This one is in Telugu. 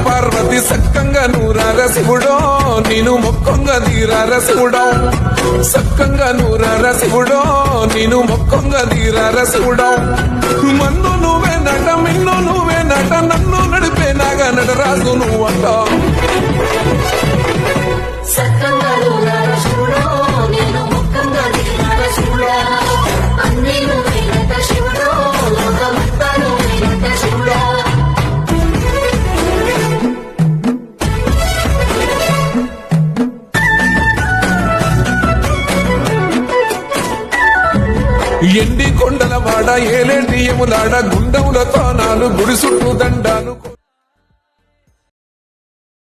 పార్వతి సక్కంగా నూరార శివుడో నేను మొక్కంగా తీరార శివుడో సక్కంగా నూరార శివుడో నేను మొక్కంగా తీరార శివుడో మన్ను నువ్వే నట మిన్ను నువ్వే నట నన్ను నడిపే నాగా నటరాజు నువ్వంట ఎండి కొండల వాడ ఏలేటి యములాడ గుండముల తానాలు గుడి చుట్టూ దండాలు